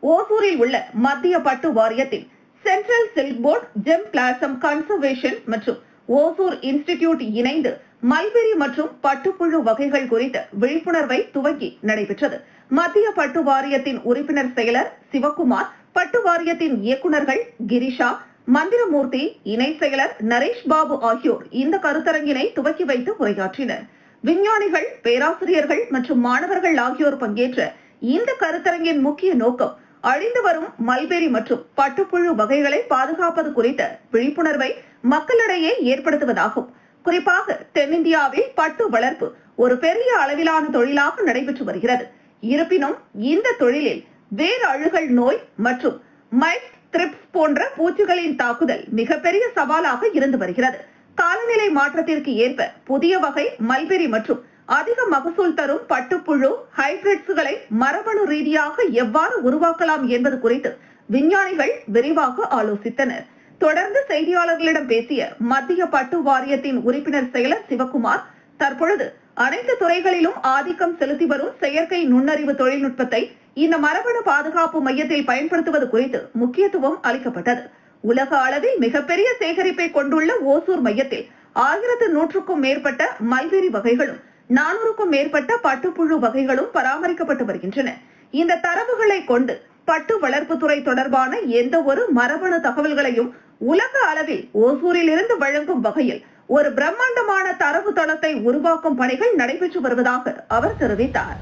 ஓசூரில் உள்ள மத்திய பட்டு வாரியத்தின் central silk board, GeM blossom conservation மற்றும் ஓசூர் இன்ஸ்டிடியூட் இணைந்து மல்பெரி மற்றும் பட்டுப்புழு வகைகள் குறித்த விழிப்புணர்வை துவங்கி நடைபெற்றது. மத்திய பட்டு வாரியத்தின் உறுப்பினர் செயலர் சிவகுமார், பட்டு வாரியத்தின் இயக்குநர்கள் கிரிஷா, மந்திரமூர்த்தி, இணை செயலர் நரேஷ் பாபு ஆகியோர் இந்த கருத்தரங்கினை துவக்கி வைத்து உரையாற்றினர். விஞ்ஞானிகள், பேராசிரியர்கள் மற்றும் மாணவர்கள் ஆகியோர் பங்கேற்ற இந்த கருத்தரங்கின் முக்கிய நோக்கம் அழிந்து வரும் மல்பெரி மற்றும் பட்டுப்புழு வகைகளை பாதுகாப்பது குறித்த விழிப்புணர்வை மக்களிடையே ஏற்படுத்துவதாகும். குறிப்பாக தென்னிந்தியாவில் பட்டு வளர்ப்பு ஒரு பெரிய அளவிலான தொழிலாக நடைபெற்று வருகிறது. இருப்பினும் இந்த தொழிலில் வேர் அழுகல் நோய் மற்றும் மைட்ஸ், த்ரிப்ஸ் போன்ற பூச்சிகளின் தாக்குதல் மிகப்பெரிய சவாலாக இருந்து வருகிறது. காலநிலை மாற்றத்திற்கு ஏற்ப புதிய வகை மல்பெரி மற்றும் அதிக மகசூல் தரும் பட்டுப்புழு ஹைபிரிட்ஸ்களை மரபணு ரீதியாக எவ்வாறு உருவாக்கலாம் என்பது குறித்து விஞ்ஞானிகள் விரிவாக ஆலோசித்தனர். தொடர்ந்து செய்தியாளர்களிடம் பேசிய மத்திய பட்டு வாரியத்தின் உறுப்பினர் செயலர் சிவகுமார், தற்பொழுது அனைத்து துறைகளிலும் ஆதிக்கம் செலுத்தி வரும் செயற்கை நுண்ணறிவு தொழில்நுட்பத்தை இந்த மரபணு பாதுகாப்பு மையத்தில் பயன்படுத்துவது குறித்து முக்கியத்துவம் அளிக்கப்பட்டது. உலக அளவில் மிகப்பெரிய சேகரிப்பை கொண்டுள்ள ஓசூர் மையத்தில் 1100க்கும் மேற்பட்ட மல்பெரி வகைகளும் 400க்கும் மேற்பட்ட பட்டுப்புழு வகைகளும் பராமரிக்கப்பட்டு வருகின்றன. இந்த தரவுகளை கொண்டு பட்டு வளர்ப்பு துறை தொடர்பான எந்த ஒரு மரபணு தகவல்களையும் உலக அளவில் ஓசூரில் இருந்து வழங்கும் வகையில் ஒரு பிரம்மாண்டமான தரவு தளத்தை உருவாக்கும் பணிகள் நடைபெற்று வருவதாக அவர் தெரிவித்தார்.